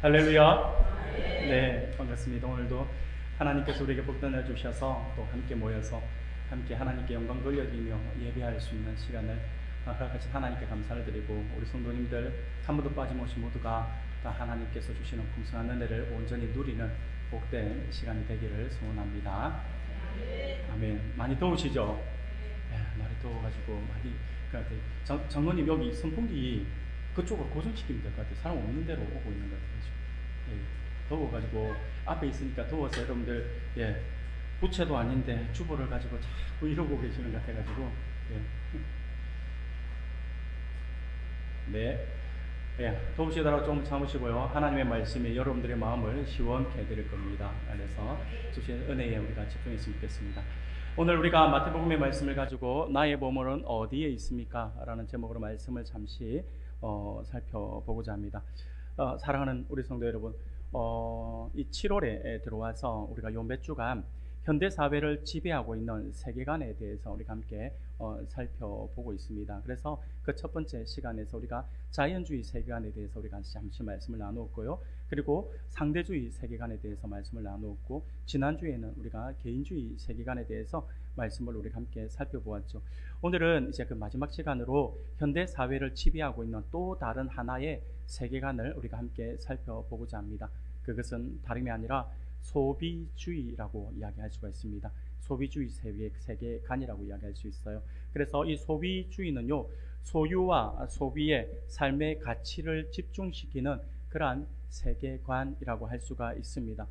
할렐루야. 네, 반갑습니다. 오늘도 하나님께서 우리에게 복전해 주셔서 또 함께 모여서 함께 하나님께 영광 돌려드리며 예배할 수 있는 시간을 허락하신 하나님께 감사를 드리고, 우리 성도님들 한 분도 빠짐없이 모두가 다 하나님께서 주시는 풍성한 은혜를 온전히 누리는 복된 시간이 되기를 소원합니다. 아멘. 많이 더우시죠? 네, 많이 더워가지고 많이 장로님 여기 선풍기 그쪽으로 고정시키면 될 것 같아요. 사람 없는 데로 오고 있는 것 같아요. 예, 더워가지고 앞에 있으니까 더워서 여러분들 부채도 아닌데 주보를 가지고 자꾸 이러고 계시는 것 같아가지고 네. 더우시더라도 좀 참으시고요. 하나님의 말씀이 여러분들의 마음을 시원케 해드릴 겁니다. 그래서 주신 은혜에 우리가 집중했으면 좋겠습니다. 오늘 우리가 마태복음의 말씀을 가지고 나의 보물은 어디에 있습니까? 라는 제목으로 말씀을 잠시 살펴보고자 합니다. 사랑하는 우리 성도 여러분, 이 7월에 들어와서 우리가 요 몇 주간 현대 사회를 지배하고 있는 세계관에 대해서 우리가 함께 살펴보고 있습니다. 그래서 그 첫 번째 시간에서 우리가 자연주의 세계관에 대해서 우리가 잠시 말씀을 나누었고요. 그리고 상대주의 세계관에 대해서 말씀을 나누었고, 지난주에는 우리가 개인주의 세계관에 대해서 말씀을 우리가 함께 살펴보았죠. 오늘은 이제 그 마지막 시간으로 현대 사회를 지배하고 있는 또 다른 하나의 세계관을 우리가 함께 살펴보고자 합니다. 그것은 다름이 아니라 소비주의라고 이야기할 수가 있습니다. 소비주의 세계관이라고 이야기할 수 있어요. 그래서 이 소비주의는요, 소유와 소비의 삶의 가치를 집중시키는 그러한 세계관이라고 할 수가 있습니다.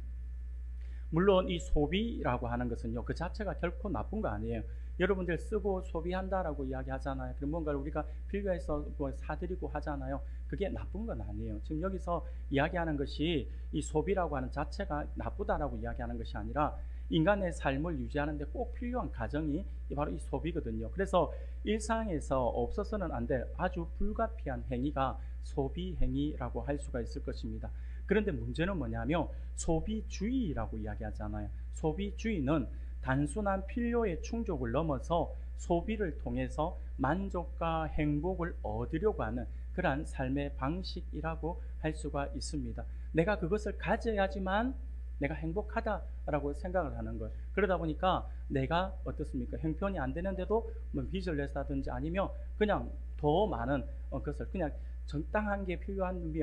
물론 이 소비라고 하는 것은요, 그 자체가 결코 나쁜 거 아니에요. 여러분들 쓰고 소비한다라고 이야기하잖아요. 그럼 뭔가를 우리가 필요해서 뭐 사드리고 하잖아요. 그게 나쁜 건 아니에요. 지금 여기서 이야기하는 것이 이 소비라고 하는 자체가 나쁘다라고 이야기하는 것이 아니라 인간의 삶을 유지하는 데 꼭 필요한 과정이 바로 이 소비거든요. 그래서 일상에서 없어서는 안 될 아주 불가피한 행위가 소비 행위라고 할 수가 있을 것입니다. 그런데 문제는 뭐냐면 소비주의라고 이야기하잖아요. 소비주의는 단순한 필요의 충족을 넘어서 소비를 통해서 만족과 행복을 얻으려고 하는 그러한 삶의 방식이라고 할 수가 있습니다. 내가 그것을 가져야지만 내가 행복하다라고 생각을 하는 거예요. 그러다 보니까 내가 어떻습니까? 형편이 안 되는데도 뭐 빚을 냈다든지 아니면 그냥 더 많은 것을 그냥 적당한 게 필요하면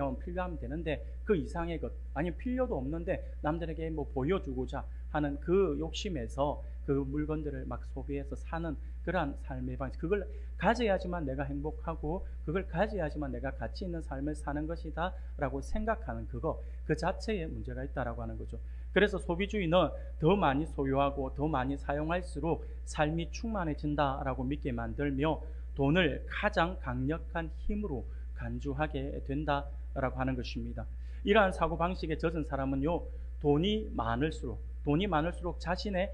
되는데 그 이상의 것, 아니면 필요도 없는데 남들에게 뭐 보여주고자 하는 그 욕심에서 그 물건들을 막 소비해서 사는 그러한 삶의 방식, 그걸 가져야지만 내가 행복하고 그걸 가져야지만 내가 가치 있는 삶을 사는 것이다 라고 생각하는 그 자체에 문제가 있다라고 하는 거죠. 그래서 소비주의는 더 많이 소유하고 더 많이 사용할수록 삶이 충만해진다라고 믿게 만들며 돈을 가장 강력한 힘으로 간주하게 된다라고 하는 것입니다. 이러한 사고방식에 젖은 사람은요, 돈이 많을수록 자신의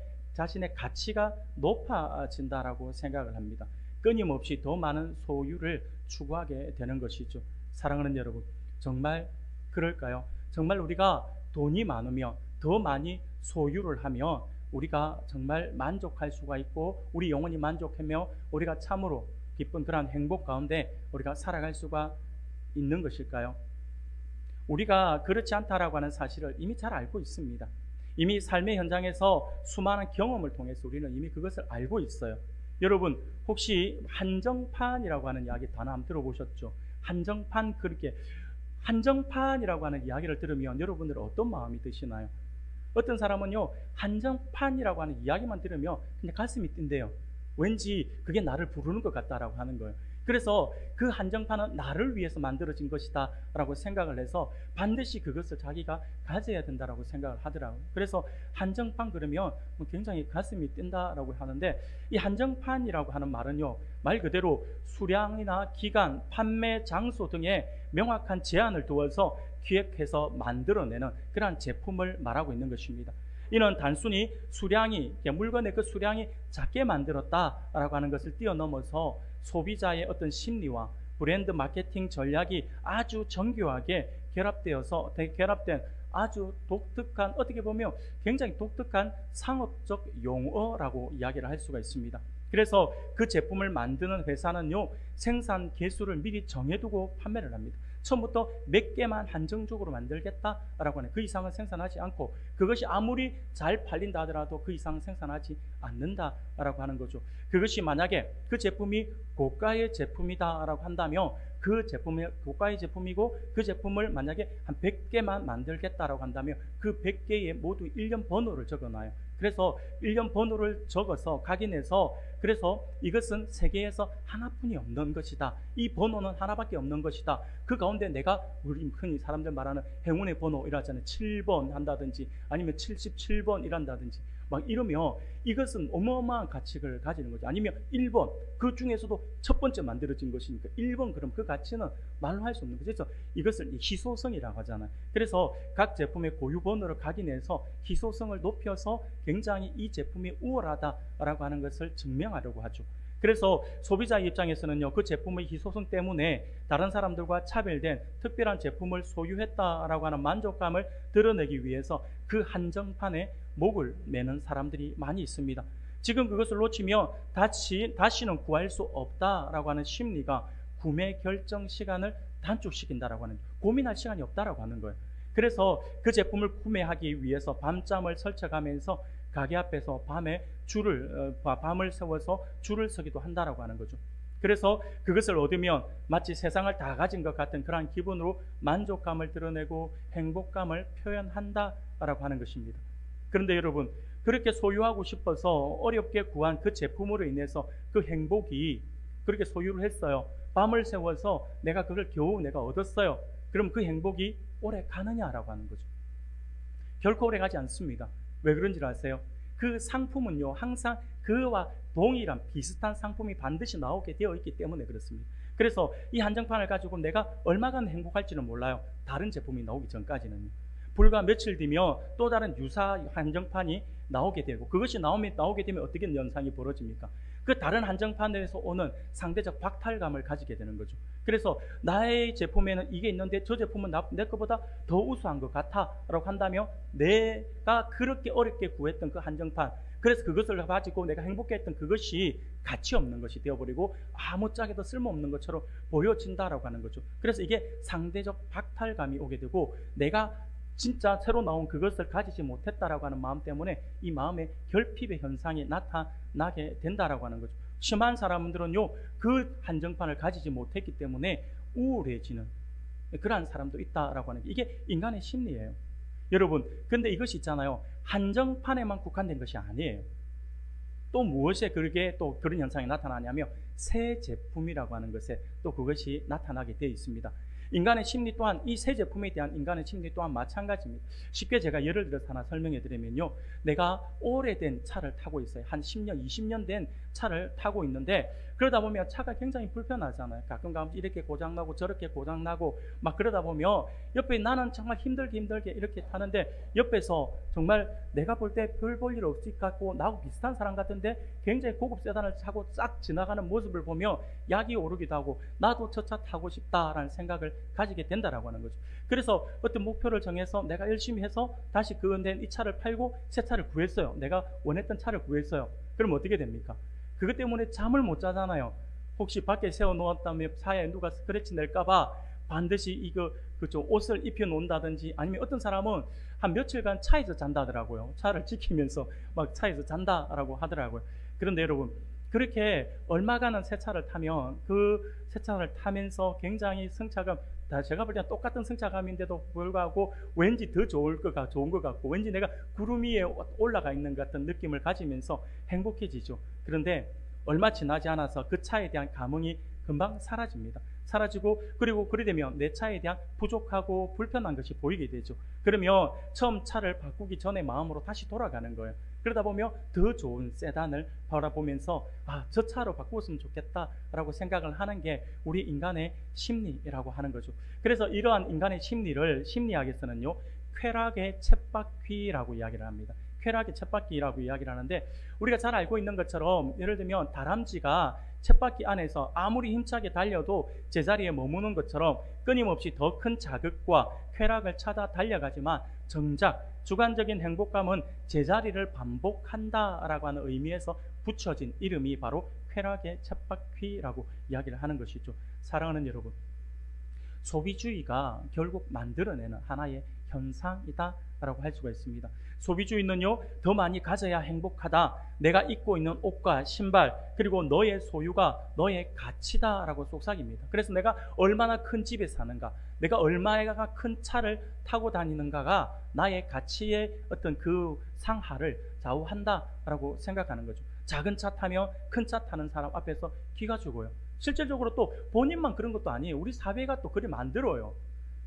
가치가 높아진다라고 생각을 합니다. 끊임없이 더 많은 소유를 추구하게 되는 것이죠. 사랑하는 여러분, 정말 그럴까요? 정말 우리가 돈이 많으며 더 많이 소유를 하며 우리가 정말 만족할 수가 있고 우리 영혼이 만족하며 우리가 참으로 기쁜 그러한 행복 가운데 우리가 살아갈 수가 있는 것일까요? 우리가 그렇지 않다라고 하는 사실을 이미 잘 알고 있습니다. 이미 삶의 현장에서 수많은 경험을 통해서 우리는 이미 그것을 알고 있어요. 여러분, 혹시 한정판이라고 하는 이야기 단어 한번 들어보셨죠? 한정판이라고 하는 이야기를 들으면 여러분들은 어떤 마음이 드시나요? 어떤 사람은요, 한정판이라고 하는 이야기만 들으면 그냥 가슴이 뛴대요. 왠지 그게 나를 부르는 것 같다라고 하는 거예요. 그래서 그 한정판은 나를 위해서 만들어진 것이다 라고 생각을 해서 반드시 그것을 자기가 가져야 된다라고 생각을 하더라고요. 그래서 한정판 그러면 굉장히 가슴이 뛴다라고 하는데, 이 한정판이라고 하는 말은요, 말 그대로 수량이나 기간, 판매 장소 등에 명확한 제한을 두어서 기획해서 만들어내는 그러한 제품을 말하고 있는 것입니다. 이는 단순히 물건의 그 수량이 작게 만들었다라고 하는 것을 뛰어넘어서 소비자의 어떤 심리와 브랜드 마케팅 전략이 아주 정교하게 결합된 아주 독특한, 어떻게 보면 굉장히 독특한 상업적 용어라고 이야기를 할 수가 있습니다. 그래서 그 제품을 만드는 회사는요, 생산 개수를 미리 정해두고 판매를 합니다. 처음부터 몇 개만 한정적으로 만들겠다라고 하는, 그 이상은 생산하지 않고, 그것이 아무리 잘 팔린다 하더라도 그 이상 생산하지 않는다라고 하는 거죠. 그것이 만약에 그 제품이 고가의 제품이다라고 한다면, 그 제품이 고가의 제품이고 그 제품을 만약에 한 100개만 만들겠다라고 한다면 그 100개에 모두 1년 번호를 적어놔요. 그래서 1년 번호를 적어서 각인해서, 그래서 이것은 세계에서 하나뿐이 없는 것이다, 이 번호는 하나밖에 없는 것이다, 그 가운데 내가 우리 흔히 사람들 말하는 행운의 번호 이라잖아요. 7번 한다든지 아니면 77번 이란다든지 막 이러면 이것은 어마어마한 가치를 가지는 거죠. 아니면 1번, 그 중에서도 첫 번째 만들어진 것이니까 1번, 그럼 그 가치는 말로 할 수 없는 거죠. 그래서 이것을 희소성이라고 하잖아요. 그래서 각 제품의 고유 번호를 각인해서 희소성을 높여서 굉장히 이 제품이 우월하다라고 하는 것을 증명하려고 하죠. 그래서 소비자의 입장에서는요, 그 제품의 희소성 때문에 다른 사람들과 차별된 특별한 제품을 소유했다라고 하는 만족감을 드러내기 위해서 그 한정판에 목을 매는 사람들이 많이 있습니다. 지금 그것을 놓치면 다시는 구할 수 없다라고 하는 심리가 구매 결정 시간을 단축시킨다라고 하는, 고민할 시간이 없다라고 하는 거예요. 그래서 그 제품을 구매하기 위해서 밤잠을 설쳐가면서 가게 앞에서 밤을 세워서 줄을 서기도 한다라고 하는 거죠. 그래서 그것을 얻으면 마치 세상을 다 가진 것 같은 그러한 기분으로 만족감을 드러내고 행복감을 표현한다라고 하는 것입니다. 그런데 여러분, 그렇게 소유하고 싶어서 어렵게 구한 그 제품으로 인해서 그 행복이, 그렇게 소유를 했어요. 밤을 세워서 내가 그걸 겨우 내가 얻었어요. 그럼 그 행복이 오래 가느냐라고 하는 거죠. 결코 오래 가지 않습니다. 왜 그런지 아세요? 그 상품은요, 항상 그와 동일한 비슷한 상품이 반드시 나오게 되어 있기 때문에 그렇습니다. 그래서 이 한정판을 가지고 내가 얼마간 행복할지는 몰라요. 다른 제품이 나오기 전까지는요. 불과 며칠 뒤면 또 다른 유사 한정판이 나오게 되고, 그것이 나오게 되면 어떻게 현상이 벌어집니까? 그 다른 한정판에서 오는 상대적 박탈감을 가지게 되는 거죠. 그래서 나의 제품에는 이게 있는데 저 제품은 내 것보다 더 우수한 것 같아 라고 한다면, 내가 그렇게 어렵게 구했던 그 한정판, 그래서 그것을 가지고 내가 행복했던 그것이 가치 없는 것이 되어버리고 아무짝에도 쓸모없는 것처럼 보여진다라고 하는 거죠. 그래서 이게 상대적 박탈감이 오게 되고, 내가 진짜 새로 나온 그것을 가지지 못했다라고 하는 마음 때문에 이 마음의 결핍의 현상이 나타나게 된다라고 하는 거죠. 심한 사람들은요, 그 한정판을 가지지 못했기 때문에 우울해지는 그러한 사람도 있다라고 하는 게, 이게 인간의 심리예요. 여러분, 근데 이것이 있잖아요, 한정판에만 국한된 것이 아니에요. 또 무엇에 그렇게 또 그런 현상이 나타나냐면, 새 제품이라고 하는 것에 또 그것이 나타나게 되어 있습니다. 인간의 심리 또한, 이 새 제품에 대한 인간의 심리 또한 마찬가지입니다. 쉽게 제가 예를 들어서 하나 설명해 드리면요, 내가 오래된 차를 타고 있어요. 한 10년, 20년 된 차를 타고 있는데, 그러다 보면 차가 굉장히 불편하잖아요. 가끔 이렇게 고장나고 저렇게 고장나고 막 그러다 보면 옆에 나는 정말 힘들게 이렇게 타는데, 옆에서 정말 내가 볼 때 별 볼 일 없을 것 같고 나하고 비슷한 사람 같은데 굉장히 고급 세단을 타고 싹 지나가는 모습을 보면 약이 오르기도 하고, 나도 저 차 타고 싶다라는 생각을 가지게 된다라고 하는 거죠. 그래서 어떤 목표를 정해서 내가 열심히 해서 다시 이 차를 팔고 새 차를 구했어요. 내가 원했던 차를 구했어요. 그럼 어떻게 됩니까? 그것 때문에 잠을 못 자잖아요. 혹시 밖에 세워놓았다면 차에 누가 스크래치 낼까봐 반드시 좀 옷을 입혀 놓는다든지, 아니면 어떤 사람은 한 며칠간 차에서 잔다더라고요. 차를 지키면서 막 차에서 잔다라고 하더라고요. 그런데 여러분, 그렇게 얼마간은 새 차를 타면 그 새 차를 타면서 굉장히 승차감, 제가 볼 때는 똑같은 승차감인데도 불구하고 왠지 더 좋은 것 같고, 왠지 내가 구름 위에 올라가 있는 것 같은 느낌을 가지면서 행복해지죠. 그런데 얼마 지나지 않아서 그 차에 대한 감흥이 금방 사라집니다. 사라지고, 그리고 그래 되면 내 차에 대한 부족하고 불편한 것이 보이게 되죠. 그러면 처음 차를 바꾸기 전의 마음으로 다시 돌아가는 거예요. 그러다 보면 더 좋은 세단을 바라보면서 저 차로 바꾸었으면 좋겠다라고 생각을 하는 게 우리 인간의 심리라고 하는 거죠. 그래서 이러한 인간의 심리를 심리학에서는요, 쾌락의 쳇바퀴라고 이야기를 합니다. 쾌락의 쳇바퀴라고 이야기를 하는데, 우리가 잘 알고 있는 것처럼 예를 들면 다람쥐가 쳇바퀴 안에서 아무리 힘차게 달려도 제자리에 머무는 것처럼 끊임없이 더 큰 자극과 쾌락을 찾아 달려가지만, 정작 주관적인 행복감은 제자리를 반복한다라고 하는 의미에서 붙여진 이름이 바로 쾌락의 쳇바퀴라고 이야기를 하는 것이죠. 사랑하는 여러분, 소비주의가 결국 만들어내는 하나의 현상이다라고 할 수가 있습니다. 소비주의는요, 더 많이 가져야 행복하다, 내가 입고 있는 옷과 신발, 그리고 너의 소유가 너의 가치다라고 속삭입니다. 그래서 내가 얼마나 큰 집에 사는가, 내가 얼마나 큰 차를 타고 다니는가가 나의 가치의 어떤 그 상하를 좌우한다라고 생각하는 거죠. 작은 차 타면 큰 차 타는 사람 앞에서 기가 죽어요. 실질적으로 또 본인만 그런 것도 아니에요. 우리 사회가 또 그리 만들어요.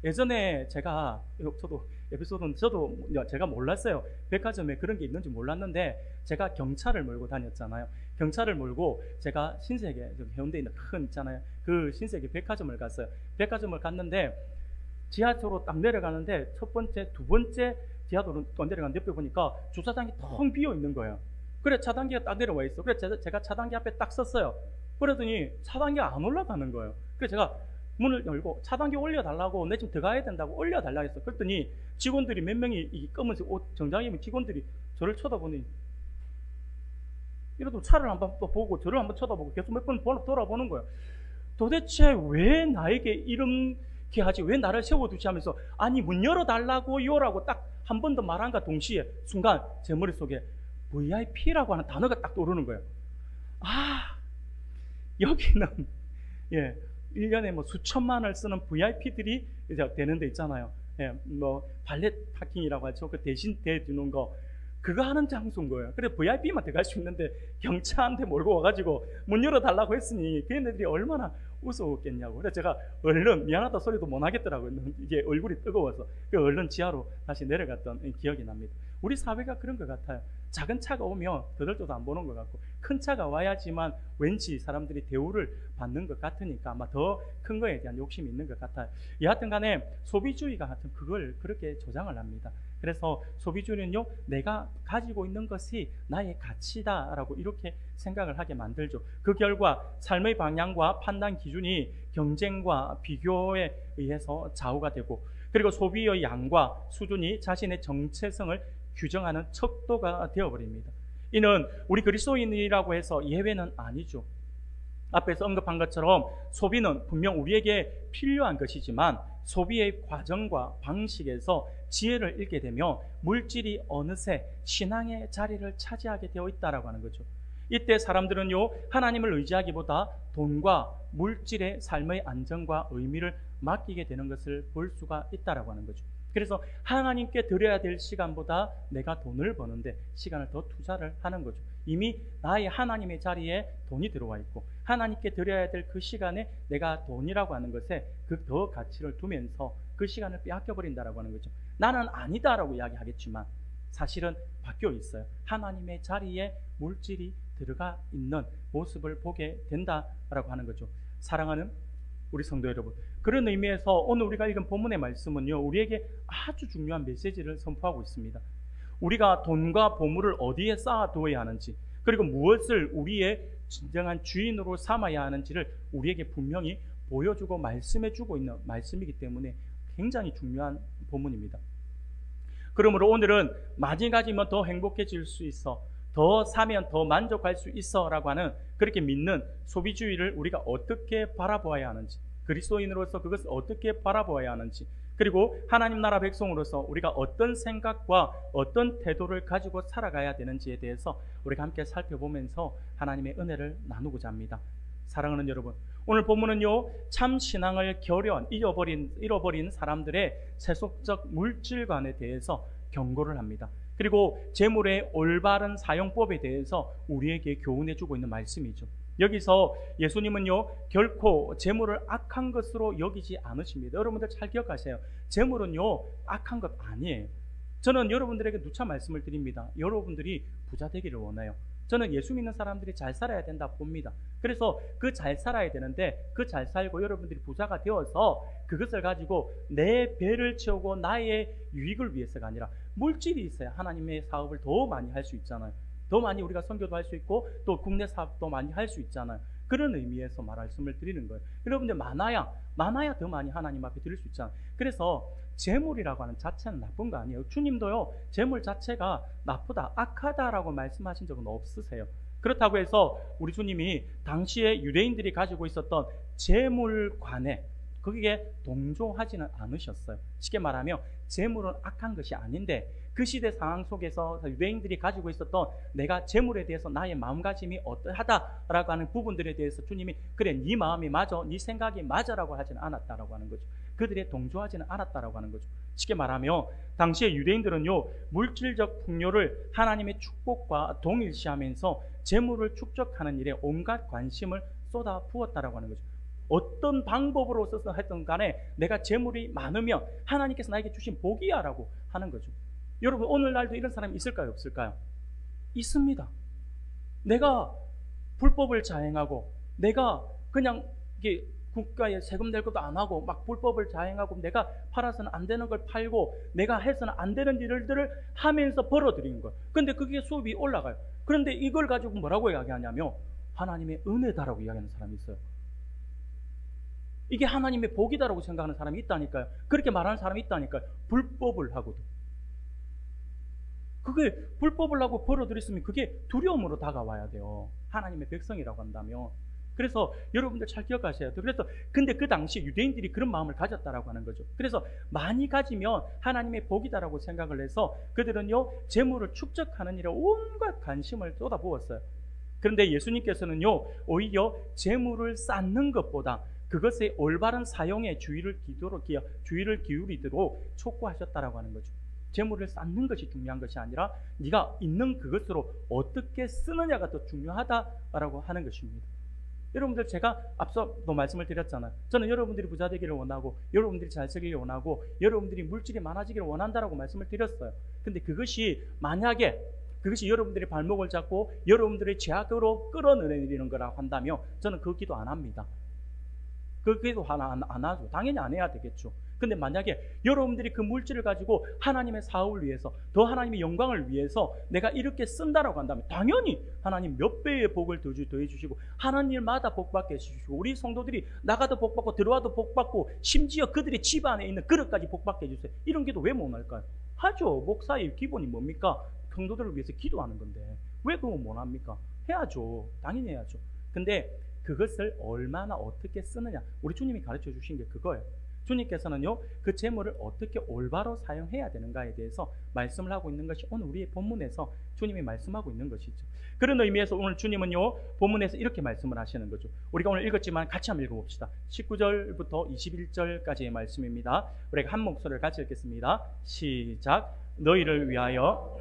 예전에 저도 에피소드는 제가 몰랐어요. 백화점에 그런 게 있는지 몰랐는데, 제가 경차를 몰고 다녔잖아요. 경차를 몰고 제가 신세계, 해운대에 있는 큰 있잖아요. 그 신세계 백화점을 갔어요. 백화점을 갔는데 지하철로 딱 내려가는데 첫 번째, 두 번째 지하도로 내려가는데 옆에 보니까 주차장이 텅 비어 있는 거예요. 그래 차단기가 딱 내려와 있어. 그래 제가 차단기 앞에 딱 섰어요. 그러더니 차단기가 안 올라가는 거예요. 그래서 제가 문을 열고 차단기 올려달라고, 내 지금 들어가야 된다고 올려달라고 했어. 그랬더니 직원들이 몇 명이, 이 검은색 옷 정장 입은 직원들이 저를 쳐다보니, 이러도 차를 한번 또 보고 저를 한번 쳐다보고 계속 몇 번 돌아보는 거예요. 도대체 왜 나에게 이렇게 하지, 왜 나를 세워두지 하면서, 아니 문 열어달라고요라고 딱 한 번 더 말한과 동시에 순간 제 머릿속에 VIP라고 하는 단어가 딱 떠오르는 거예요. 아, 여기는 1년에 뭐 수천만 원을 쓰는 VIP들이 이제 되는 데 있잖아요. 뭐 발렛 파킹이라고 하죠. 그 대신 대주는 거, 그거 하는 장소인 거예요. 그래 VIP만 들어갈 수 있는데 경차한테 몰고 와가지고 문 열어달라고 했으니 걔네들이 얼마나 웃어겠냐고. 그래서 제가 얼른 미안하다 소리도 못 하겠더라고요. 이게 얼굴이 뜨거워서. 그 얼른 지하로 다시 내려갔던 기억이 납니다. 우리 사회가 그런 것 같아요. 작은 차가 오면 더들떠도 안 보는 것 같고, 큰 차가 와야지만 왠지 사람들이 대우를 받는 것 같으니까 아마 더 큰 거에 대한 욕심이 있는 것 같아요. 여하튼 간에 소비주의가 하여튼 그걸 그렇게 조장을 합니다. 그래서 소비주의는요, 내가 가지고 있는 것이 나의 가치다라고 이렇게 생각을 하게 만들죠. 그 결과 삶의 방향과 판단 기준이 경쟁과 비교에 의해서 좌우가 되고, 그리고 소비의 양과 수준이 자신의 정체성을 규정하는 척도가 되어버립니다. 이는 우리 그리스도인이라고 해서 예외는 아니죠. 앞에서 언급한 것처럼 소비는 분명 우리에게 필요한 것이지만, 소비의 과정과 방식에서 지혜를 잃게 되며 물질이 어느새 신앙의 자리를 차지하게 되어 있다라고 하는 거죠. 이때 사람들은요, 하나님을 의지하기보다 돈과 물질의 삶의 안정과 의미를 맡기게 되는 것을 볼 수가 있다라고 하는 거죠. 그래서 하나님께 드려야 될 시간보다 내가 돈을 버는데 시간을 더 투자를 하는 거죠. 이미 나의 하나님의 자리에 돈이 들어와 있고, 하나님께 드려야 될 그 시간에 내가 돈이라고 하는 것에 그 더 가치를 두면서 그 시간을 빼앗겨버린다라고 하는 거죠. 나는 아니다라고 이야기하겠지만 사실은 바뀌어 있어요. 하나님의 자리에 물질이 들어가 있는 모습을 보게 된다라고 하는 거죠. 사랑하는 우리 성도 여러분, 그런 의미에서 오늘 우리가 읽은 본문의 말씀은요, 우리에게 아주 중요한 메시지를 선포하고 있습니다. 우리가 돈과 보물을 어디에 쌓아두어야 하는지, 그리고 무엇을 우리의 진정한 주인으로 삼아야 하는지를 우리에게 분명히 보여주고 말씀해주고 있는 말씀이기 때문에 굉장히 중요한 본문입니다. 그러므로 오늘은 많이 가지면 더 행복해질 수 있어, 더 사면 더 만족할 수 있어 라고 하는, 그렇게 믿는 소비주의를 우리가 어떻게 바라보아야 하는지, 그리스도인으로서 그것을 어떻게 바라보아야 하는지, 그리고 하나님 나라 백성으로서 우리가 어떤 생각과 어떤 태도를 가지고 살아가야 되는지에 대해서 우리가 함께 살펴보면서 하나님의 은혜를 나누고자 합니다. 사랑하는 여러분, 오늘 본문은요, 참 신앙을 잃어버린 사람들의 세속적 물질관에 대해서 경고를 합니다. 그리고 재물의 올바른 사용법에 대해서 우리에게 교훈해주고 있는 말씀이죠. 여기서 예수님은요, 결코 재물을 악한 것으로 여기지 않으십니다. 여러분들 잘 기억하세요. 재물은요, 악한 것 아니에요. 저는 여러분들에게 누차 말씀을 드립니다. 여러분들이 부자 되기를 원해요. 저는 예수 믿는 사람들이 잘 살아야 된다 봅니다. 그래서 그 잘 살아야 되는데, 그 잘 살고 여러분들이 부자가 되어서 그것을 가지고 내 배를 채우고 나의 유익을 위해서가 아니라, 물질이 있어야 하나님의 사업을 더 많이 할 수 있잖아요. 더 많이 우리가 선교도 할 수 있고 또 국내 사업도 많이 할 수 있잖아요. 그런 의미에서 말씀을 드리는 거예요. 여러분들 많아야 더 많이 하나님 앞에 드릴 수 있잖아요. 그래서 재물이라고 하는 자체는 나쁜 거 아니에요. 주님도요, 재물 자체가 나쁘다, 악하다라고 말씀하신 적은 없으세요. 그렇다고 해서 우리 주님이 당시에 유대인들이 가지고 있었던 재물관에 거기에 동조하지는 않으셨어요. 쉽게 말하면 재물은 악한 것이 아닌데 그 시대 상황 속에서 유대인들이 가지고 있었던 내가 재물에 대해서 나의 마음가짐이 어떠하다라고 하는 부분들에 대해서 주님이 그래 네 마음이 맞아, 네 생각이 맞아라고 하지는 않았다라고 하는 거죠. 그들의 동조하지는 않았다라고 하는 거죠. 쉽게 말하면 당시의 유대인들은요, 물질적 풍요를 하나님의 축복과 동일시하면서 재물을 축적하는 일에 온갖 관심을 쏟아 부었다라고 하는 거죠. 어떤 방법으로 써서 했던 간에 내가 재물이 많으면 하나님께서 나에게 주신 복이야 라고 하는 거죠. 여러분 오늘날도 이런 사람이 있을까요? 없을까요? 있습니다. 내가 불법을 자행하고 내가 그냥 이게 국가에 세금 낼 것도 안 하고 막 불법을 자행하고 내가 팔아서는 안 되는 걸 팔고 내가 해서는 안 되는 일들을 하면서 벌어들이는 거예요. 근데 그게 수입이 올라가요. 그런데 이걸 가지고 뭐라고 이야기하냐면 하나님의 은혜다라고 이야기하는 사람이 있어요. 이게 하나님의 복이다라고 생각하는 사람이 있다니까요. 그렇게 말하는 사람이 있다니까요. 불법을 하고도. 그게 불법을 하고 벌어들였으면 그게 두려움으로 다가와야 돼요. 하나님의 백성이라고 한다면. 그래서 여러분들 잘 기억하셔야 돼요. 그래서 근데 그 당시 유대인들이 그런 마음을 가졌다라고 하는 거죠. 그래서 많이 가지면 하나님의 복이다라고 생각을 해서 그들은요 재물을 축적하는 일에 온갖 관심을 쏟아부었어요. 그런데 예수님께서는요 오히려 재물을 쌓는 것보다 그것의 올바른 사용에 주의를 기울이도록 촉구하셨다라고 하는 거죠. 재물을 쌓는 것이 중요한 것이 아니라 네가 있는 그것으로 어떻게 쓰느냐가 더 중요하다라고 하는 것입니다. 여러분들 제가 앞서도 말씀을 드렸잖아요. 저는 여러분들이 부자 되기를 원하고 여러분들이 잘 살기를 원하고 여러분들이 물질이 많아지기를 원한다라고 말씀을 드렸어요. 근데 그것이 만약에 그것이 여러분들의 발목을 잡고 여러분들의 죄악으로 끌어내리는 거라고 한다면 저는 그 기도 안 합니다. 그 기도 안 하죠. 당연히 안 해야 되겠죠. 근데 만약에 여러분들이 그 물질을 가지고 하나님의 사업을 위해서 더 하나님의 영광을 위해서 내가 이렇게 쓴다라고 한다면 당연히 하나님 몇 배의 복을 더해 주시고 하나님 일마다 복받게 해주시고 우리 성도들이 나가도 복받고 들어와도 복받고 심지어 그들의 집 안에 있는 그릇까지 복받게 해주세요. 이런 기도 왜 못 할까요? 하죠. 목사의 기본이 뭡니까? 성도들을 위해서 기도하는 건데 왜 그거 못 합니까? 해야죠. 당연히 해야죠. 근데 그것을 얼마나 어떻게 쓰느냐 우리 주님이 가르쳐 주신 게 그거예요. 주님께서는요 그 재물을 어떻게 올바로 사용해야 되는가에 대해서 말씀을 하고 있는 것이 오늘 우리의 본문에서 주님이 말씀하고 있는 것이죠. 그런 의미에서 오늘 주님은요 본문에서 이렇게 말씀을 하시는 거죠. 우리가 오늘 읽었지만 같이 한번 읽어봅시다. 19절부터 21절까지의 말씀입니다. 우리가 한 목소리를 같이 읽겠습니다. 시작. 너희를 위하여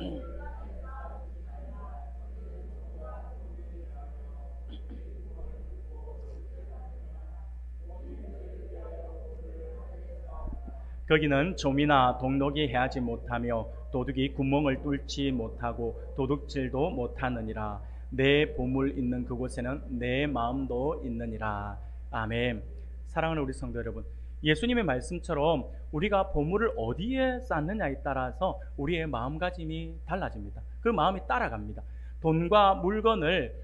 거기는 좀이나 동록이 해하지 못하며 도둑이 구멍을 뚫지 못하고 도둑질도 못하느니라. 내 보물 있는 그곳에는 내 마음도 있느니라. 아멘. 사랑하는 우리 성도 여러분, 예수님의 말씀처럼 우리가 보물을 어디에 쌓느냐에 따라서 우리의 마음가짐이 달라집니다. 그 마음이 따라갑니다. 돈과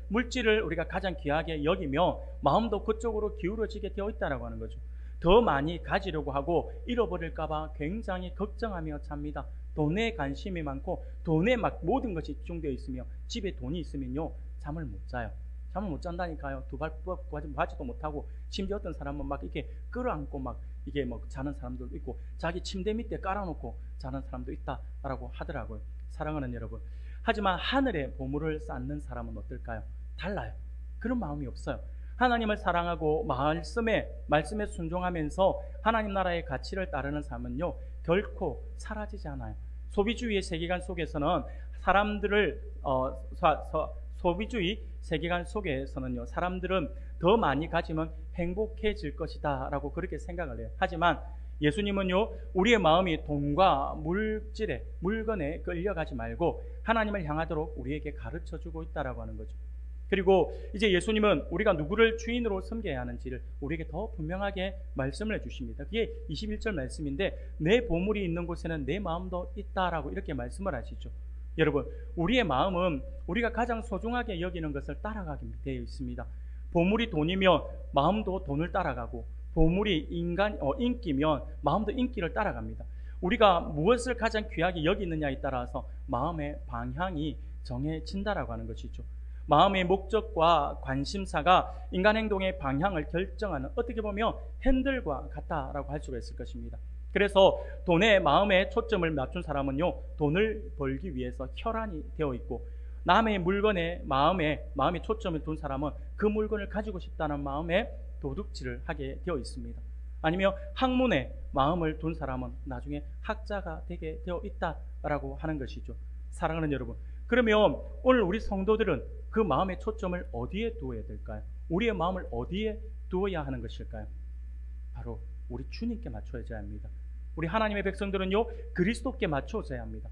물질을 우리가 가장 귀하게 여기며 마음도 그쪽으로 기울어지게 되어 있다고 하는 거죠. 더 많이 가지려고 하고 잃어버릴까봐 굉장히 걱정하며 삽니다. 돈에 관심이 많고 돈에 막 모든 것이 집중되어 있으며 집에 돈이 있으면요 잠을 못 자요. 잠을 못 잔다니까요. 두 발 뻗지도 못하고 심지어 어떤 사람은 막 이렇게 끌어안고 막 이게 뭐 자는 사람들도 있고 자기 침대 밑에 깔아놓고 자는 사람도 있다라고 하더라고요. 사랑하는 여러분, 하지만 하늘에 보물을 쌓는 사람은 어떨까요? 달라요. 그런 마음이 없어요. 하나님을 사랑하고 말씀에 순종하면서 하나님 나라의 가치를 따르는 삶은요 결코 사라지지 않아요. 소비주의의 세계관 속에서는 소비주의 세계관 속에서는요 사람들은 더 많이 가지면 행복해질 것이다 라고 그렇게 생각을 해요. 하지만 예수님은요 우리의 마음이 돈과 물건에 끌려가지 말고 하나님을 향하도록 우리에게 가르쳐주고 있다라고 하는 거죠. 그리고 이제 예수님은 우리가 누구를 주인으로 섬겨야 하는지를 우리에게 더 분명하게 말씀을 해주십니다. 그게 21절 말씀인데 내 보물이 있는 곳에는 내 마음도 있다라고 이렇게 말씀을 하시죠. 여러분, 우리의 마음은 우리가 가장 소중하게 여기는 것을 따라가게 되어 있습니다. 보물이 돈이면 마음도 돈을 따라가고 보물이 인기면 마음도 인기를 따라갑니다. 우리가 무엇을 가장 귀하게 여기느냐에 따라서 마음의 방향이 정해진다라고 하는 것이죠. 마음의 목적과 관심사가 인간 행동의 방향을 결정하는, 어떻게 보면 핸들과 같다라고 할 수가 있을 것입니다. 그래서 돈에 마음의 초점을 맞춘 사람은요, 돈을 벌기 위해서 혈안이 되어 있고, 남의 물건에 마음의 초점을 둔 사람은 그 물건을 가지고 싶다는 마음에 도둑질을 하게 되어 있습니다. 아니면 학문에 마음을 둔 사람은 나중에 학자가 되게 되어 있다라고 하는 것이죠. 사랑하는 여러분, 그러면 오늘 우리 성도들은 그 마음의 초점을 어디에 두어야 될까요? 우리의 마음을 어디에 두어야 하는 것일까요? 바로 우리 주님께 맞춰져야 합니다. 우리 하나님의 백성들은요, 그리스도께 맞춰져야 합니다.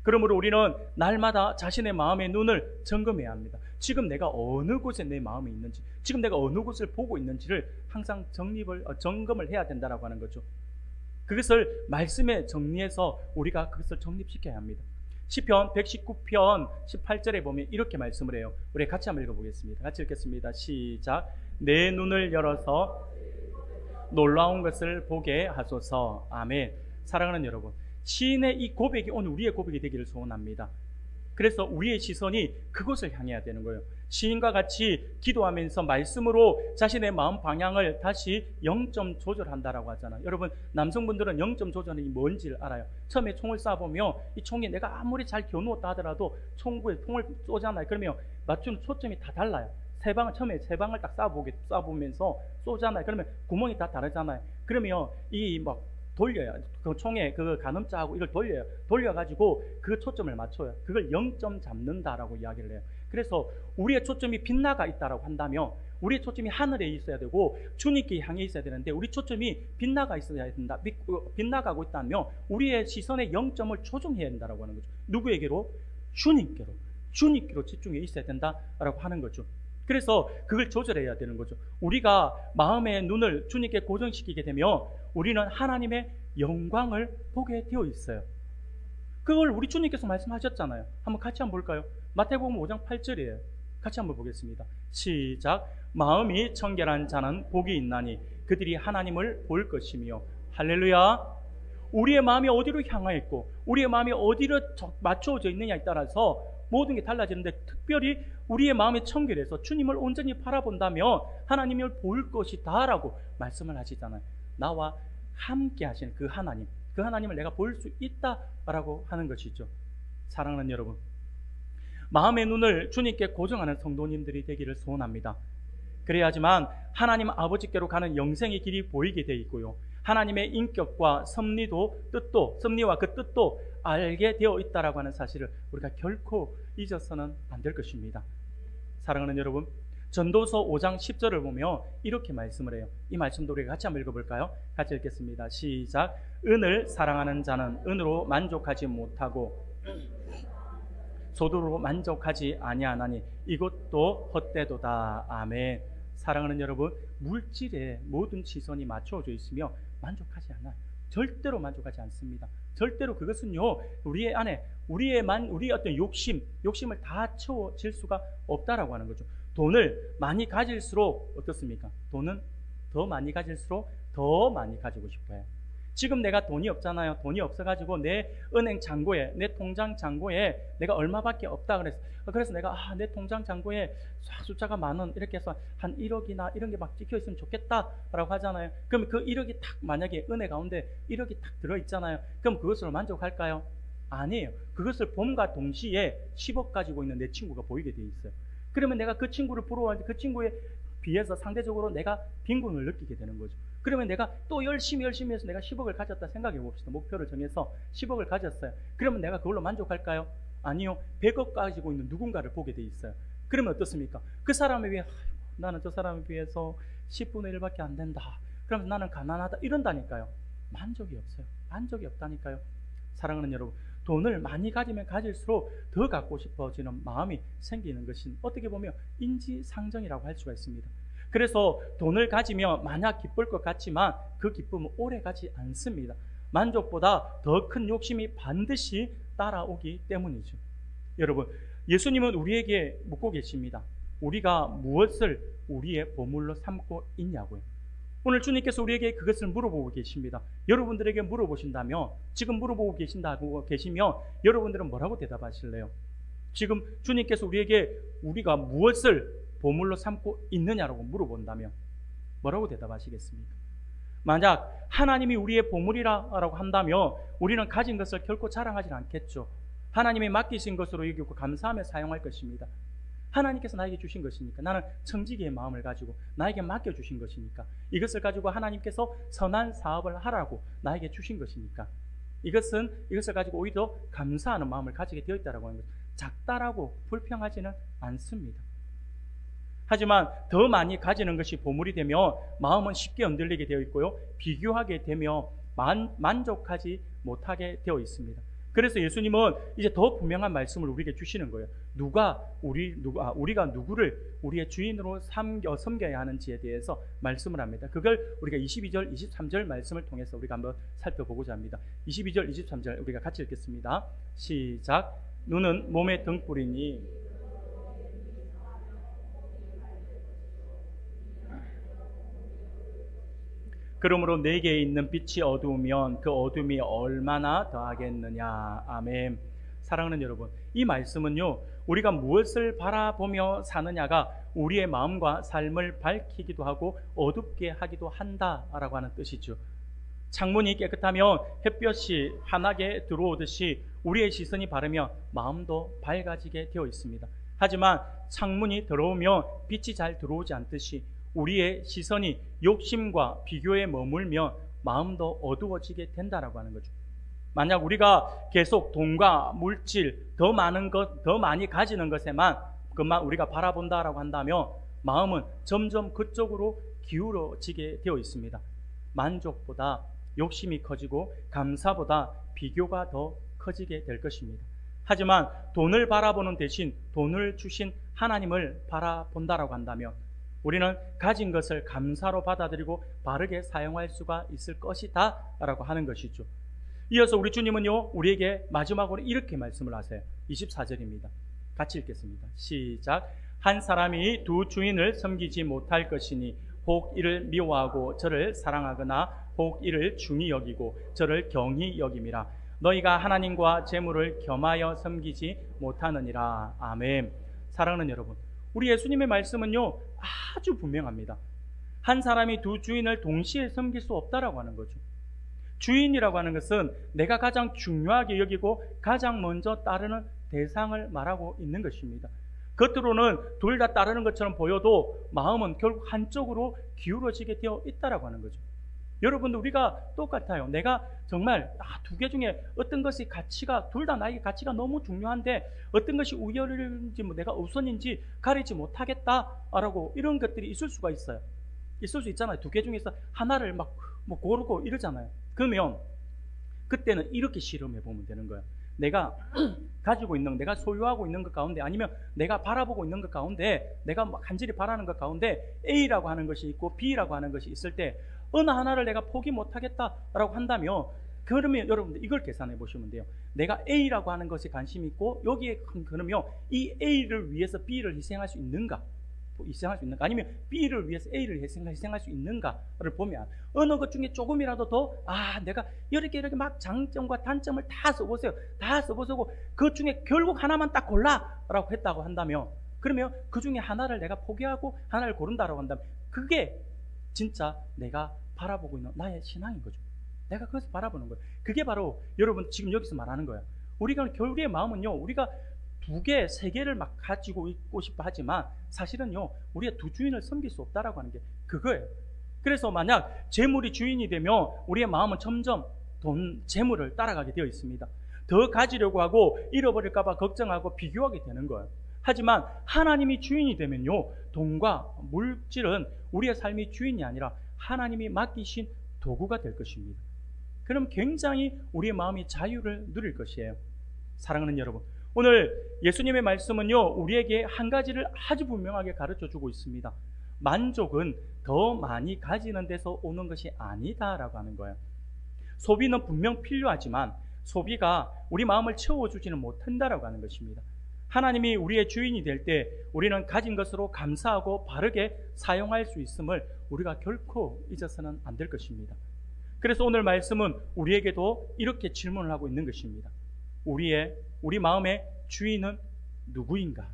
그러므로 우리는 날마다 자신의 마음의 눈을 점검해야 합니다. 지금 내가 어느 곳에 내 마음이 있는지, 지금 내가 어느 곳을 보고 있는지를 항상 점검을 해야 된다라고 하는 거죠. 그것을 말씀에 정리해서 우리가 그것을 정립시켜야 합니다. 시편 119편 18절에 보면 이렇게 말씀을 해요. 우리 같이 한번 읽어보겠습니다. 같이 읽겠습니다. 시작. 내 눈을 열어서 놀라운 것을 보게 하소서. 아멘. 사랑하는 여러분, 시인의 이 고백이 오늘 우리의 고백이 되기를 소원합니다. 그래서 우리의 시선이 그곳을 향해야 되는 거예요. 시인과 같이 기도하면서 말씀으로 자신의 마음 방향을 다시 0점 조절한다라고 하잖아요. 여러분, 남성분들은 0점 조절이 뭔지를 알아요. 처음에 총을 쏴보면 이 총이 내가 아무리 잘 겨누었다 하더라도 총구에 총을 쏘잖아요. 그러면 맞추는 초점이 다 달라요. 처음에 세 방을 딱 쏴보면서 쏘잖아요. 그러면 구멍이 다 다르잖아요. 그러면 이 막 돌려요. 그 총에 그 가늠자하고 이걸 돌려요. 돌려가지고 그 초점을 맞춰요. 그걸 0점 잡는다라고 이야기를 해요. 그래서 우리의 초점이 빗나가 있다라고 한다면 우리의 초점이 하늘에 있어야 되고 주님께 향해 있어야 되는데, 우리 초점이 빗나가 있어야 된다. 빗나가고 있다면 우리의 시선의 0점을 조정해야 된다라고 하는 거죠. 누구에게로? 주님께로 집중해 있어야 된다라고 하는 거죠. 그래서 그걸 조절해야 되는 거죠. 우리가 마음의 눈을 주님께 고정시키게 되면 우리는 하나님의 영광을 보게 되어 있어요. 그걸 우리 주님께서 말씀하셨잖아요. 한번 같이 한번 볼까요? 마태복음 5장 8절이에요. 같이 한번 보겠습니다. 시작. 마음이 청결한 자는 복이 있나니 그들이 하나님을 볼 것이며. 할렐루야. 우리의 마음이 어디로 향해 있고 우리의 마음이 어디로 맞춰져 있느냐에 따라서 모든 게 달라지는데, 특별히 우리의 마음이 청결해서 주님을 온전히 바라본다면 하나님을 볼 것이다 라고 말씀을 하시잖아요. 나와 함께 하시는 그 하나님을 내가 볼 수 있다라고 하는 것이죠. 사랑하는 여러분, 마음의 눈을 주님께 고정하는 성도님들이 되기를 소원합니다. 그래야지만 하나님 아버지께로 가는 영생의 길이 보이게 되어 있고요, 하나님의 인격과 섭리와 그 뜻도 알게 되어 있다라고 하는 사실을 우리가 결코 잊어서는 안 될 것입니다. 사랑하는 여러분, 전도서 5장 10절을 보면 이렇게 말씀을 해요. 이 말씀도 우리가 같이 한번 읽어볼까요? 같이 읽겠습니다. 시작. 은을 사랑하는 자는 은으로 만족하지 못하고 소두로 만족하지 아니하나니 이것도 헛되도다. 아멘. 사랑하는 여러분, 물질에 모든 시선이 맞춰져 있으며 만족하지 않아요. 절대로 만족하지 않습니다. 절대로 그것은요, 우리의 안에 우리의 어떤 욕심을 다 채워질 수가 없다라고 하는 거죠. 돈을 많이 가질수록 어떻습니까? 돈은 더 많이 가질수록 더 많이 가지고 싶어요. 지금 내가 돈이 없잖아요. 돈이 없어가지고 내 은행 창고에, 내 통장 창고에 내가 얼마밖에 없다 그래서 내가 내 통장 창고에 숫자가 많은 이렇게 해서 한 1억이나 이런 게 막 찍혀 있으면 좋겠다라고 하잖아요. 그럼 그 1억이 딱 만약에 은행 가운데 1억이 딱 들어 있잖아요. 그럼 그것으로 만족할까요? 아니에요. 그것을 봄과 동시에 10억 가지고 있는 내 친구가 보이게 돼 있어요. 그러면 내가 그 친구를 부러워하는데 그 친구에 비해서 상대적으로 내가 빈곤을 느끼게 되는 거죠. 그러면 내가 또 열심히 해서 내가 10억을 가졌다 생각해 봅시다. 목표를 정해서 10억을 가졌어요. 그러면 내가 그걸로 만족할까요? 아니요. 100억 가지고 있는 누군가를 보게 돼 있어요. 그러면 어떻습니까? 그 사람에 비해 나는 저 사람에 비해서 10분의 1밖에 안 된다. 그러면 나는 가난하다. 이런다니까요. 만족이 없어요. 만족이 없다니까요. 사랑하는 여러분, 돈을 많이 가지면 가질수록 더 갖고 싶어지는 마음이 생기는 것은 어떻게 보면 인지상정이라고 할 수가 있습니다. 그래서 돈을 가지면 마냥 기쁠 것 같지만 그 기쁨은 오래 가지 않습니다. 만족보다 더 큰 욕심이 반드시 따라오기 때문이죠. 여러분, 예수님은 우리에게 묻고 계십니다. 우리가 무엇을 우리의 보물로 삼고 있냐고요. 오늘 주님께서 우리에게 그것을 물어보고 계십니다. 여러분들에게 물어보신다면, 지금 물어보고 계시면 여러분들은 뭐라고 대답하실래요? 지금 주님께서 우리에게 우리가 무엇을 보물로 삼고 있느냐라고 물어본다면 뭐라고 대답하시겠습니까? 만약 하나님이 우리의 보물이라고 한다면 우리는 가진 것을 결코 자랑하지 않겠죠. 하나님이 맡기신 것으로 여기고 감사하며 사용할 것입니다. 하나님께서 나에게 주신 것이니까, 나는 청지기의 마음을 가지고 나에게 맡겨주신 것이니까, 이것을 가지고 하나님께서 선한 사업을 하라고 나에게 주신 것이니까, 이것을 가지고 오히려 감사하는 마음을 가지게 되어 있다라고 하는 것, 작다라고 불평하지는 않습니다. 하지만 더 많이 가지는 것이 보물이 되며 마음은 쉽게 흔들리게 되어 있고요, 비교하게 되며 만족하지 못하게 되어 있습니다. 그래서 예수님은 이제 더 분명한 말씀을 우리에게 주시는 거예요. 우리가 누구를 우리의 주인으로 섬겨야 하는지에 대해서 말씀을 합니다. 그걸 우리가 22절, 23절 말씀을 통해서 우리가 한번 살펴보고자 합니다. 22절, 23절 우리가 같이 읽겠습니다. 시작. 눈은 몸의 등불이니 그러므로 내게 있는 빛이 어두우면 그 어둠이 얼마나 더하겠느냐. 아멘. 사랑하는 여러분, 이 말씀은요, 우리가 무엇을 바라보며 사느냐가 우리의 마음과 삶을 밝히기도 하고 어둡게 하기도 한다라고 하는 뜻이죠. 창문이 깨끗하면 햇볕이 환하게 들어오듯이 우리의 시선이 바르면 마음도 밝아지게 되어 있습니다. 하지만 창문이 더러우면 빛이 잘 들어오지 않듯이 우리의 시선이 욕심과 비교에 머물면 마음도 어두워지게 된다라고 하는 거죠. 만약 우리가 계속 돈과 물질, 더 많이 가지는 것에만 그만 우리가 바라본다라고 한다면 마음은 점점 그쪽으로 기울어지게 되어 있습니다. 만족보다 욕심이 커지고 감사보다 비교가 더 커지게 될 것입니다. 하지만 돈을 바라보는 대신 돈을 주신 하나님을 바라본다라고 한다면 우리는 가진 것을 감사로 받아들이고 바르게 사용할 수가 있을 것이다 라고 하는 것이죠. 이어서 우리 주님은요, 우리에게 마지막으로 이렇게 말씀을 하세요. 24절입니다. 같이 읽겠습니다. 시작. 한 사람이 두 주인을 섬기지 못할 것이니 혹 이를 미워하고 저를 사랑하거나 혹 이를 중히 여기고 저를 경히 여김이라. 너희가 하나님과 재물을 겸하여 섬기지 못하느니라. 아멘. 사랑하는 여러분, 우리 예수님의 말씀은요, 아주 분명합니다. 한 사람이 두 주인을 동시에 섬길 수 없다라고 하는 거죠. 주인이라고 하는 것은 내가 가장 중요하게 여기고 가장 먼저 따르는 대상을 말하고 있는 것입니다. 겉으로는 둘 다 따르는 것처럼 보여도 마음은 결국 한쪽으로 기울어지게 되어 있다라고 하는 거죠. 여러분도 우리가 똑같아요. 내가 정말 두 개 중에 어떤 것이 가치가, 둘 다 나에게 가치가 너무 중요한데 어떤 것이 우열인지 내가 우선인지 가리지 못하겠다라고 이런 것들이 있을 수가 있어요. 있을 수 있잖아요. 두 개 중에서 하나를 막 고르고 이러잖아요. 그러면 그때는 이렇게 실험해 보면 되는 거예요. 내가 가지고 있는, 내가 소유하고 있는 것 가운데, 아니면 내가 바라보고 있는 것 가운데, 내가 간절히 바라는 것 가운데 A라고 하는 것이 있고 B라고 하는 것이 있을 때 어느 하나를 내가 포기 못하겠다라고 한다면, 그러면 여러분들 이걸 계산해 보시면 돼요. 내가 A라고 하는 것에 관심이 있고 여기에 그러면 이 A를 위해서 B를 희생할 수 있는가? 아니면 B를 위해서 A를 희생할 수 있는가를 보면 어느 것 중에 조금이라도 더 내가 이렇게 막 장점과 단점을 다 써보세요. 그 중에 결국 하나만 딱 골라라고 했다고 한다면, 그러면 그 중에 하나를 내가 포기하고 하나를 고른다라고 한다면 그게 진짜 내가 바라보고 있는 나의 신앙인 거죠. 내가 그것을 바라보는 거예요. 그게 바로 여러분 지금 여기서 말하는 거예요. 우리가 결국의 마음은요, 우리가 두 개, 세 개를 막 가지고 있고 싶어 하지만 사실은요, 우리가 두 주인을 섬길 수 없다라고 하는 게 그거예요. 그래서 만약 재물이 주인이 되면 우리의 마음은 점점 재물을 따라가게 되어 있습니다. 더 가지려고 하고 잃어버릴까 봐 걱정하고 비교하게 되는 거예요. 하지만 하나님이 주인이 되면요, 돈과 물질은 우리의 삶이 주인이 아니라 하나님이 맡기신 도구가 될 것입니다. 그럼 굉장히 우리의 마음이 자유를 누릴 것이에요. 사랑하는 여러분, 오늘 예수님의 말씀은요, 우리에게 한 가지를 아주 분명하게 가르쳐주고 있습니다. 만족은 더 많이 가지는 데서 오는 것이 아니다라고 하는 거예요. 소비는 분명 필요하지만 소비가 우리 마음을 채워주지는 못한다라고 하는 것입니다. 하나님이 우리의 주인이 될 때 우리는 가진 것으로 감사하고 바르게 사용할 수 있음을 우리가 결코 잊어서는 안 될 것입니다. 그래서 오늘 말씀은 우리에게도 이렇게 질문을 하고 있는 것입니다. 우리 마음의 주인은 누구인가?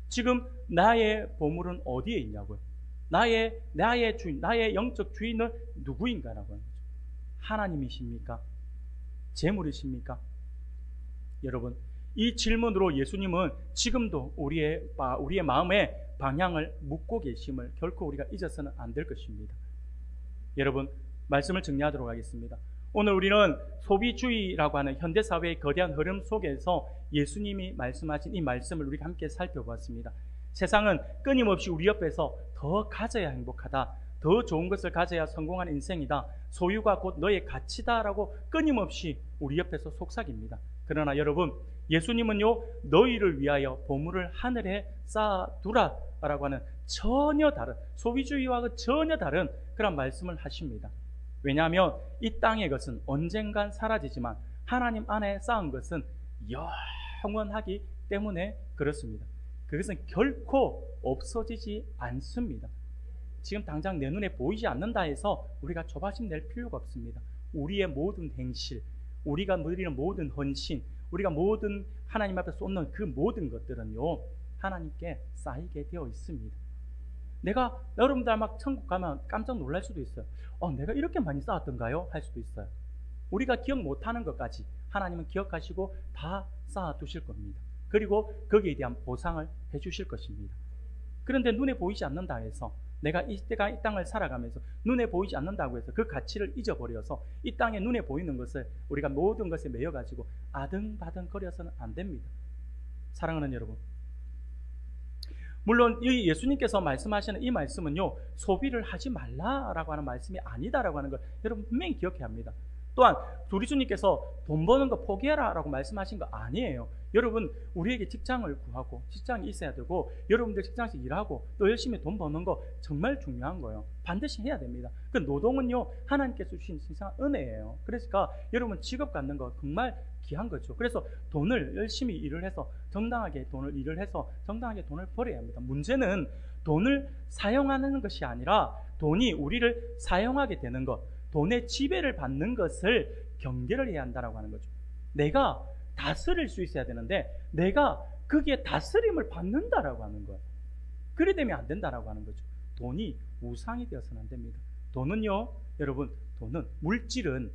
지금 나의 보물은 어디에 있냐고요? 나의 주인, 나의 영적 주인은 누구인가라고 하는 거죠. 하나님이십니까? 재물이십니까? 여러분, 이 질문으로 예수님은 지금도 우리의 마음의 방향을 묻고 계심을 결코 우리가 잊어서는 안 될 것입니다. 여러분, 말씀을 정리하도록 하겠습니다. 오늘 우리는 소비주의라고 하는 현대사회의 거대한 흐름 속에서 예수님이 말씀하신 이 말씀을 우리가 함께 살펴보았습니다. 세상은 끊임없이 우리 옆에서 더 가져야 행복하다, 더 좋은 것을 가져야 성공한 인생이다, 소유가 곧 너의 가치다라고 끊임없이 우리 옆에서 속삭입니다. 그러나 여러분, 예수님은요, 너희를 위하여 보물을 하늘에 쌓아두라라고 하는 전혀 다른, 소비주의와 전혀 다른 그런 말씀을 하십니다. 왜냐하면 이 땅의 것은 언젠간 사라지지만 하나님 안에 쌓은 것은 영원하기 때문에 그렇습니다. 그것은 결코 없어지지 않습니다. 지금 당장 내 눈에 보이지 않는다 해서 우리가 조바심 낼 필요가 없습니다. 우리의 모든 행실, 우리가 누리는 모든 헌신, 우리가 모든 하나님 앞에 쏟는 그 모든 것들은요, 하나님께 쌓이게 되어 있습니다. 내가 여러분들 막 천국 가면 깜짝 놀랄 수도 있어요. 내가 이렇게 많이 쌓았던가요? 할 수도 있어요. 우리가 기억 못하는 것까지 하나님은 기억하시고 다 쌓아두실 겁니다. 그리고 거기에 대한 보상을 해주실 것입니다. 그런데 눈에 보이지 않는다 해서 내가 이 땅을 살아가면서 눈에 보이지 않는다고 해서 그 가치를 잊어버려서 이 땅에 눈에 보이는 것을 우리가 모든 것에 매여가지고 아등바등 거려서는 안 됩니다. 사랑하는 여러분, 물론 이 예수님께서 말씀하시는 이 말씀은요, 소비를 하지 말라라고 하는 말씀이 아니다라고 하는 걸 여러분 분명히 기억해야 합니다. 또한 우리 주님께서 돈 버는 거 포기해라라고 말씀하신 거 아니에요. 여러분, 우리에게 직장을 구하고 직장이 있어야 되고 여러분들 직장에서 일하고 또 열심히 돈 버는 거 정말 중요한 거예요. 반드시 해야 됩니다. 그 노동은요, 하나님께서 주신 신성한 은혜예요. 그러니까 여러분 직업 갖는 거 정말 귀한 거죠. 그래서 돈을 열심히 일을 해서 정당하게 돈을 벌어야 합니다. 문제는 돈을 사용하는 것이 아니라 돈이 우리를 사용하게 되는 것, 돈의 지배를 받는 것을 경계를 해야 한다고 하는 거죠. 내가 다스릴 수 있어야 되는데 내가 거기에 다스림을 받는다라고 하는 거예요. 그래 되면 안 된다라고 하는 거죠. 돈이 우상이 되어서는 안 됩니다. 돈은요, 여러분, 물질은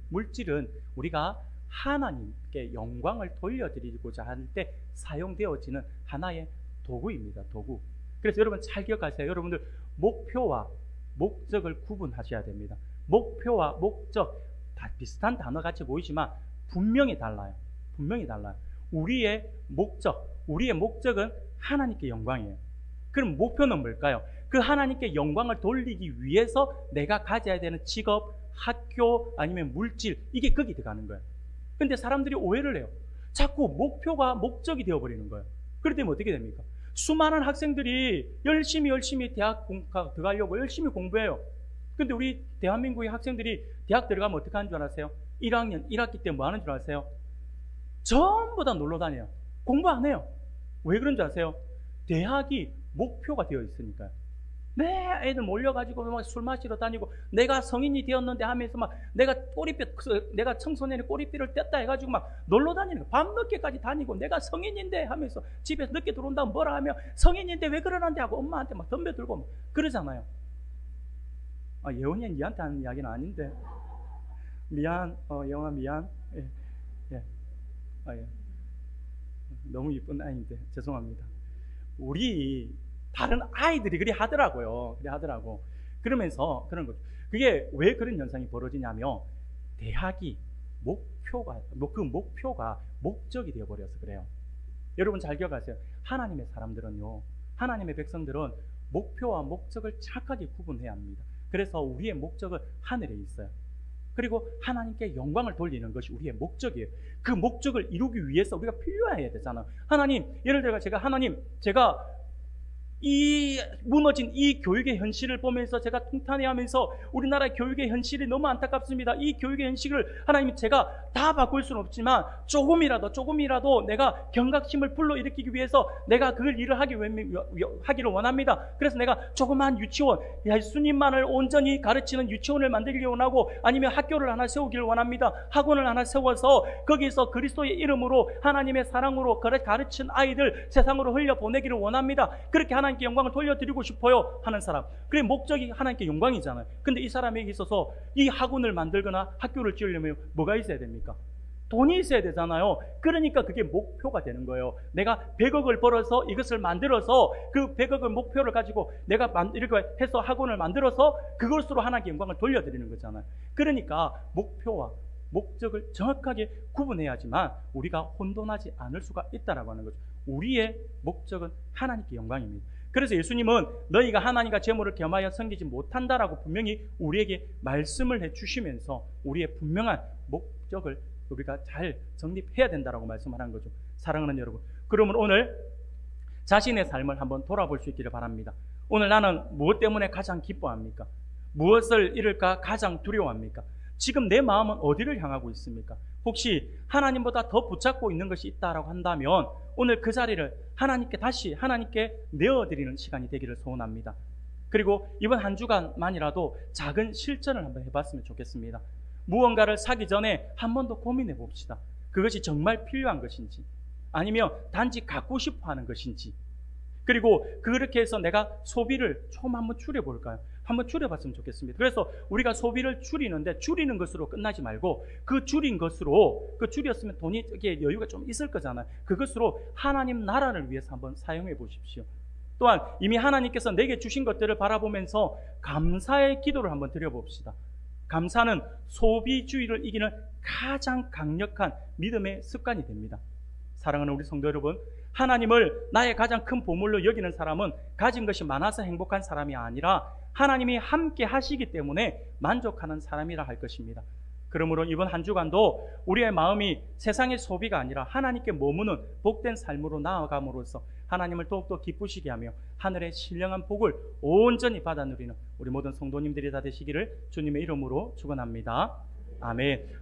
우리가 하나님께 영광을 돌려드리고자 할 때 사용되어지는 하나의 도구입니다. 도구. 그래서 여러분 잘 기억하세요. 여러분들 목표와 목적을 구분하셔야 됩니다. 목표와 목적 다 비슷한 단어 같이 보이지만 분명히 달라요. 우리의 목적은 하나님께 영광이에요. 그럼 목표는 뭘까요? 그 하나님께 영광을 돌리기 위해서 내가 가져야 되는 직업, 학교, 아니면 물질, 이게 거기 들어가는 거예요. 근데 사람들이 오해를 해요. 자꾸 목표가 목적이 되어버리는 거예요. 그럴 때면 어떻게 됩니까? 수많은 학생들이 열심히 대학 들어가려고 열심히 공부해요. 근데 우리 대한민국의 학생들이 대학 들어가면 어떻게 하는 줄 아세요? 1학년 1학기 때 뭐 하는 줄 아세요? 전부 다 놀러 다녀요. 공부 안 해요. 왜 그런 줄 아세요? 대학이 목표가 되어 있으니까요. 애들 몰려가지고 막 술 마시러 다니고 내가 성인이 되었는데 하면서 막 내가 청소년의 꼬리뼈를 뗐다 해가지고 막 놀러 다니는 거예요. 밤늦게까지 다니고 내가 성인인데 하면서 집에 늦게 들어온다면 뭐라 하며 성인인데 왜 그러는데 하고 엄마한테 막 덤벼들고 막 그러잖아요. 예원이는 니한테 하는 이야기는 아닌데 미안. 영아 미안. 예. 너무 이쁜 아이인데 죄송합니다. 우리 다른 아이들이 그리 하더라고요. 그러면서 그런 거죠. 그게 왜 그런 현상이 벌어지냐면 대학이 목표가 목적이 되어버려서 그래요. 여러분 잘 기억하세요. 하나님의 사람들은요, 하나님의 백성들은 목표와 목적을 정확하게 구분해야 합니다. 그래서 우리의 목적은 하늘에 있어요. 그리고 하나님께 영광을 돌리는 것이 우리의 목적이에요. 그 목적을 이루기 위해서 우리가 필요해야 되잖아요. 하나님, 예를 들어 제가 이 무너진 이 교육의 현실을 보면서 제가 통탄해하면서 우리나라 교육의 현실이 너무 안타깝습니다. 이 교육의 현실을 하나님 제가 다 바꿀 수는 없지만 조금이라도 내가 경각심을 불러일으키기 위해서 내가 그 일을 하기를 원합니다. 그래서 내가 조그만 유치원, 예수님만을 온전히 가르치는 유치원을 만들기 원하고, 아니면 학교를 하나 세우기를 원합니다. 학원을 하나 세워서 거기서 그리스도의 이름으로 하나님의 사랑으로 가르친 아이들 세상으로 흘려보내기를 원합니다. 그렇게 하나님께 영광을 돌려드리고 싶어요 하는 사람, 그래 목적이 하나님께 영광이잖아요. 근데 이 사람에게 있어서 이 학원을 만들거나 학교를 지으려면 뭐가 있어야 됩니까? 돈이 있어야 되잖아요. 그러니까 그게 목표가 되는 거예요. 내가 100억을 벌어서 이것을 만들어서 그 100억을 목표를 가지고 내가 이렇게 해서 학원을 만들어서 그것으로 하나님께 영광을 돌려드리는 거잖아요. 그러니까 목표와 목적을 정확하게 구분해야지만 우리가 혼돈하지 않을 수가 있다라고 하는 거죠. 우리의 목적은 하나님께 영광입니다. 그래서 예수님은 너희가 하나님과 재물을 겸하여 섬기지 못한다라고 분명히 우리에게 말씀을 해주시면서 우리의 분명한 목적을 우리가 잘 정립해야 된다라고 말씀하는 거죠. 사랑하는 여러분, 그러면 오늘 자신의 삶을 한번 돌아볼 수 있기를 바랍니다. 오늘 나는 무엇 때문에 가장 기뻐합니까? 무엇을 잃을까 가장 두려워합니까? 지금 내 마음은 어디를 향하고 있습니까? 혹시 하나님보다 더 붙잡고 있는 것이 있다라고 한다면 오늘 그 자리를 하나님께 내어드리는 시간이 되기를 소원합니다. 그리고 이번 한 주간만이라도 작은 실천을 한번 해봤으면 좋겠습니다. 무언가를 사기 전에 한 번 더 고민해 봅시다. 그것이 정말 필요한 것인지, 아니면 단지 갖고 싶어 하는 것인지. 그리고 그렇게 해서 내가 소비를 좀 한번 줄여볼까요? 한번 줄여봤으면 좋겠습니다. 그래서 우리가 소비를 줄이는데 줄이는 것으로 끝나지 말고 그 줄였으면 돈이 여유가 좀 있을 거잖아요. 그것으로 하나님 나라를 위해서 한번 사용해 보십시오. 또한 이미 하나님께서 내게 주신 것들을 바라보면서 감사의 기도를 한번 드려봅시다. 감사는 소비주의를 이기는 가장 강력한 믿음의 습관이 됩니다. 사랑하는 우리 성도 여러분, 하나님을 나의 가장 큰 보물로 여기는 사람은 가진 것이 많아서 행복한 사람이 아니라 하나님이 함께 하시기 때문에 만족하는 사람이라 할 것입니다. 그러므로 이번 한 주간도 우리의 마음이 세상의 소비가 아니라 하나님께 머무는 복된 삶으로 나아감으로써 하나님을 더욱더 기쁘시게 하며 하늘의 신령한 복을 온전히 받아 누리는 우리 모든 성도님들이 다 되시기를 주님의 이름으로 축원합니다. 아멘.